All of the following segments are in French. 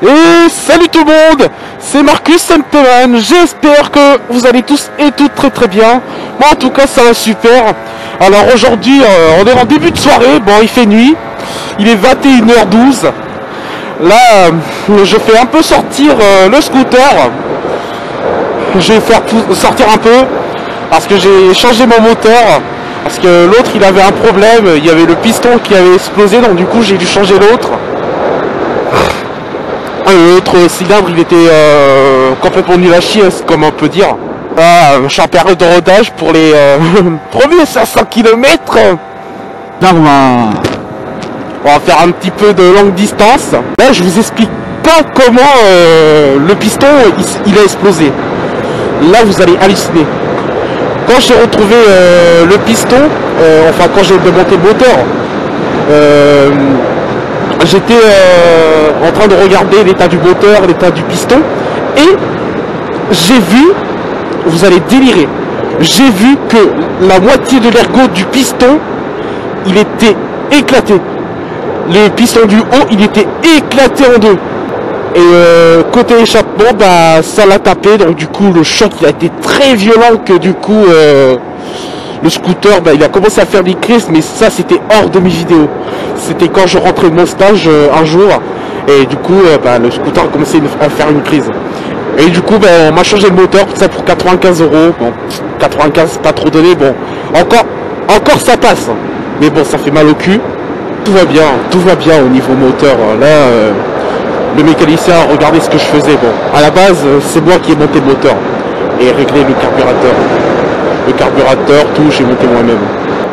Et salut tout le monde, c'est Marcus Semteman, j'espère que vous allez tous et toutes très bien. Moi en tout cas ça va super. Alors aujourd'hui on est en début de soirée, bon il fait nuit, il est 21h12. Là je fais un peu sortir le scooter. Je vais faire sortir un peu parce que j'ai changé mon moteur. Parce que l'autre il avait un problème, il y avait le piston qui avait explosé, donc du coup j'ai dû changer l'autre. L'autre cylindre il était complètement nul à chier, comme on peut dire. Je suis en période de rodage pour les premiers 500 km. Là on va faire un petit peu de longue distance. Là je vous explique pas comment le piston il a explosé. Là vous allez halluciner. Quand j'ai retrouvé le piston, enfin quand j'ai démonté le moteur, j'étais en train de regarder l'état du moteur, l'état du piston, et j'ai vu, vous allez délirer, j'ai vu que la moitié de l'ergot du piston, il était éclaté. Le piston du haut, il était éclaté en deux. Et côté échappement, bah ça l'a tapé, donc du coup le choc il a été très violent que du coup le scooter, bah, il a commencé à faire des crises, mais ça c'était hors de mes vidéos. C'était quand je rentrais de mon stage un jour, et du coup bah, le scooter a commencé à faire une crise. Et du coup bah, on m'a changé le moteur, tout ça pour 95 €. Bon, 95 c'est pas trop donné, bon, encore ça passe, mais bon ça fait mal au cul. Tout va bien au niveau moteur. Là le mécanicien a regardé ce que je faisais. Bon, à la base c'est moi qui ai monté le moteur et réglé le carburateur. Le carburateur, tout, j'ai monté moi-même.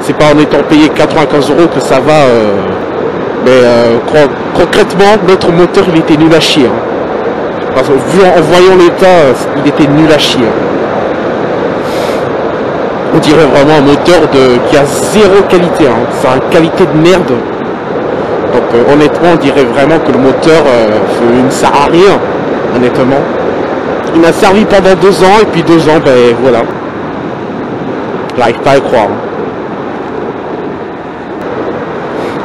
C'est pas en étant payé 95 € que ça va. Mais concrètement, notre moteur, il était nul à chier. Hein. Parce que vu en voyant l'état, il était nul à chier. Hein. On dirait vraiment un moteur qui a zéro qualité. Hein. C'est une qualité de merde. Donc honnêtement, on dirait vraiment que le moteur ne sert à rien. Honnêtement. Il m'a servi pendant 2 ans, et puis 2 ans, ben voilà. J'arrive pas à y croire.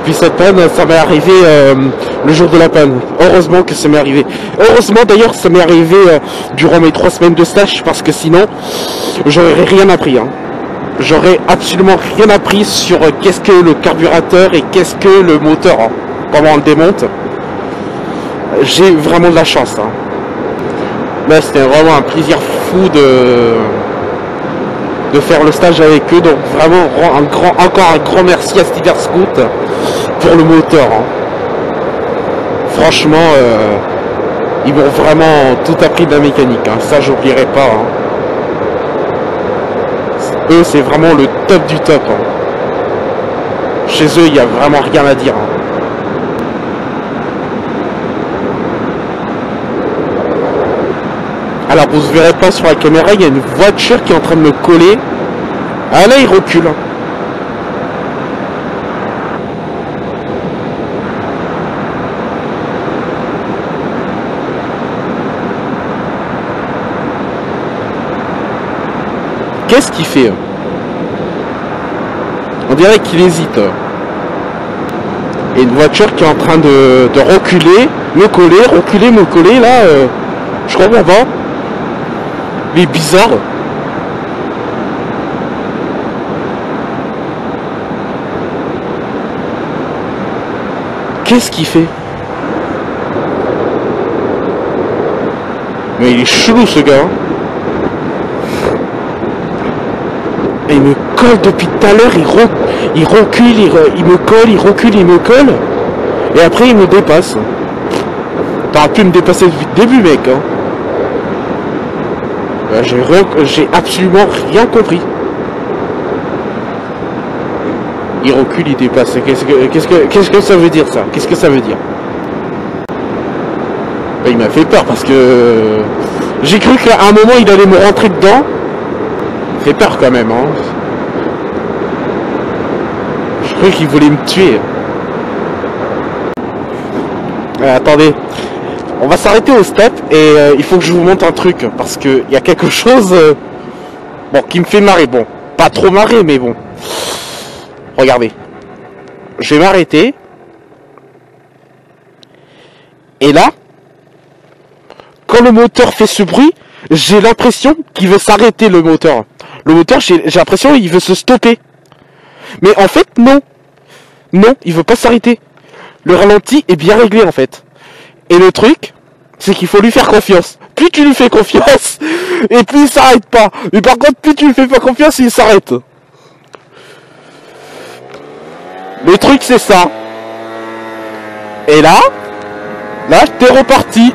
Puis cette panne, ça m'est arrivé le jour de la panne. Heureusement que ça m'est arrivé. Heureusement d'ailleurs, ça m'est arrivé durant mes 3 semaines de stage, parce que sinon, j'aurais rien appris. Hein. J'aurais absolument rien appris sur qu'est-ce que le carburateur et qu'est-ce que le moteur. Hein. Comment on le démonte. J'ai vraiment de la chance. Hein. Là, c'était vraiment un plaisir fou de faire le stage avec eux, donc vraiment encore un grand merci à Stiver Scoot pour le moteur. Hein. Franchement, ils m'ont vraiment tout appris de la mécanique, hein. Ça j'oublierai pas. Hein. Eux c'est vraiment le top du top. Hein. Chez eux il n'y a vraiment rien à dire. Hein. Alors vous ne verrez pas sur la caméra, il y a une voiture qui est en train de me coller. Ah là il recule. Qu'est-ce qu'il fait? On dirait qu'il hésite. Et une voiture qui est en train de reculer, me coller, reculer, me coller là. Je comprends pas. Il est bizarre. Qu'est-ce qu'il fait? Mais il est chelou ce gars. Et il me colle depuis tout à l'heure, il recule, il me colle, il recule, il me colle. Et après il me dépasse. T'aurais pu me dépasser depuis le début mec. Hein. J'ai absolument rien compris. Il recule, il dépasse. Qu'est-ce que ça veut dire ça? Qu'est-ce que ça veut dire? Il m'a fait peur parce que j'ai cru qu'à un moment il allait me rentrer dedans. Il fait peur quand même. Hein. Je croyais qu'il voulait me tuer. Attendez. On va s'arrêter au step et il faut que je vous montre un truc parce que il y a quelque chose bon qui me fait marrer. Bon, pas trop marrer mais bon. Regardez. Je vais m'arrêter. Et là, quand le moteur fait ce bruit, j'ai l'impression qu'il veut s'arrêter, le moteur. Le moteur, j'ai l'impression qu'il veut se stopper. Mais en fait, non. Non, il veut pas s'arrêter. Le ralenti est bien réglé, en fait. Et le truc, c'est qu'il faut lui faire confiance. Plus tu lui fais confiance, et plus il s'arrête pas. Mais par contre, plus tu lui fais pas confiance, il s'arrête. Le truc, c'est ça. Et là, t'es reparti.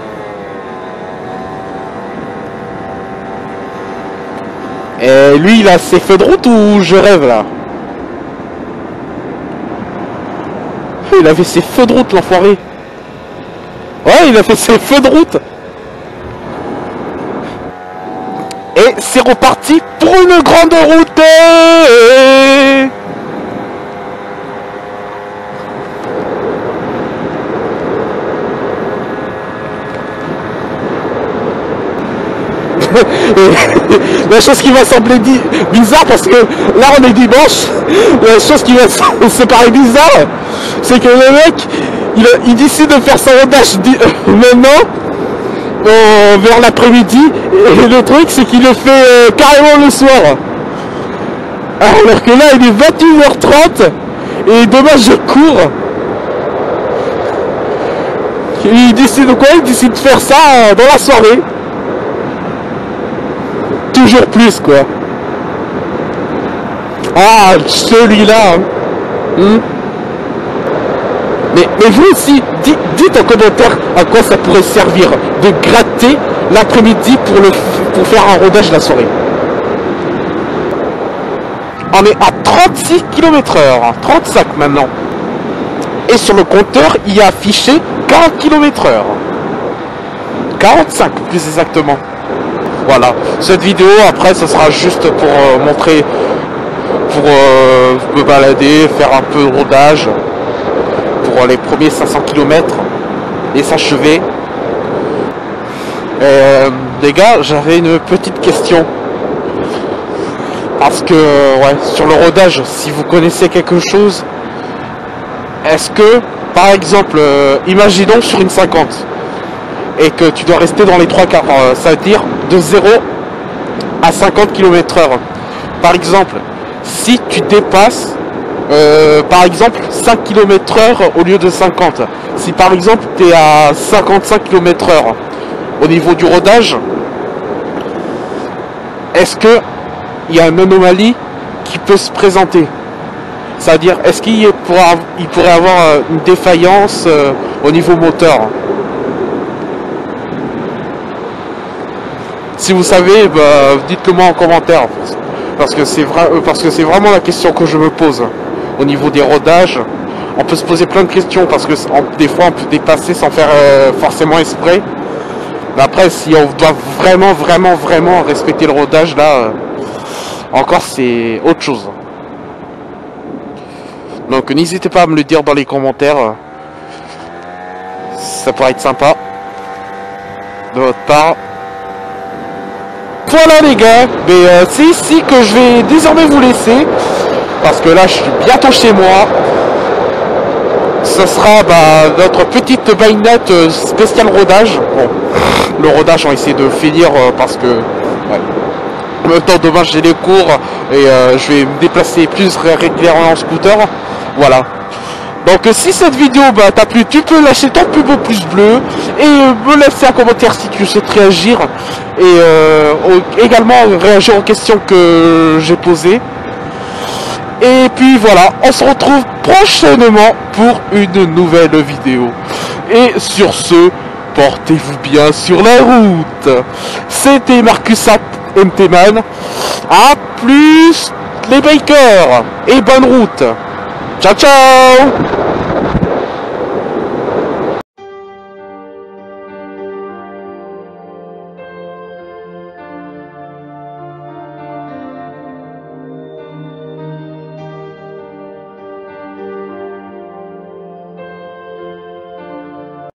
Et lui, il a ses feux de route ou je rêve, là? Il avait ses feux de route, l'enfoiré. Ouais, il a fait ses feux de route. Et c'est reparti pour une grande route. La chose qui m'a semblé bizarre, parce que là on est dimanche, la chose qui m'a semblé bizarre, c'est que le mec il décide de faire son rodage maintenant vers l'après-midi, et le truc c'est qu'il le fait carrément le soir, alors que là il est 21h30 et demain je cours. Il décide de quoi? Il décide de faire ça dans la soirée. Toujours plus, quoi. Ah, celui-là. Mais vous aussi, dites en commentaire à quoi ça pourrait servir de gratter l'après-midi pour faire un rodage la soirée. On est à 36 km/h, 35 maintenant. Et sur le compteur, il y a affiché 40 km/h. 45 plus exactement. Voilà, cette vidéo après ce sera juste pour montrer, pour me balader, faire un peu de rodage pour les premiers 500 km et s'achever. Les gars, j'avais une petite question, parce que ouais, sur le rodage, si vous connaissez quelque chose, est-ce que par exemple, imaginons sur une 50 et que tu dois rester dans les 3 quarts, ça veut dire de 0 à 50 km/h. Par exemple, si tu dépasses par exemple 5 km/h au lieu de 50, si par exemple tu es à 55 km/h au niveau du rodage, est-ce que il y a une anomalie qui peut se présenter? C'est-à-dire, est-ce qu'il pourrait avoir une défaillance au niveau moteur? Si vous savez, bah, dites-le moi en commentaire, parce que c'est vraiment la question que je me pose. Au niveau des rodages, on peut se poser plein de questions, parce que des fois on peut dépasser sans faire forcément exprès. Mais après, si on doit vraiment respecter le rodage, là, encore c'est autre chose. Donc n'hésitez pas à me le dire dans les commentaires, ça pourrait être sympa de votre part. Voilà les gars, mais c'est ici que je vais désormais vous laisser, parce que là je suis bientôt chez moi. Ce sera notre petite baïnette spéciale rodage. Bon, le rodage on va essayer de le finir parce que ouais. En même temps demain j'ai les cours et je vais me déplacer plus régulièrement en scooter. Voilà. Donc si cette vidéo t'a plu, tu peux lâcher ton plus beau pouce bleu et me laisser un commentaire si tu souhaites réagir, et également réagir aux questions que j'ai posées. Et puis voilà, on se retrouve prochainement pour une nouvelle vidéo. Et sur ce, portez-vous bien sur la route. C'était Marcus MTman. A plus les bikers et bonne route. Ciao ciao.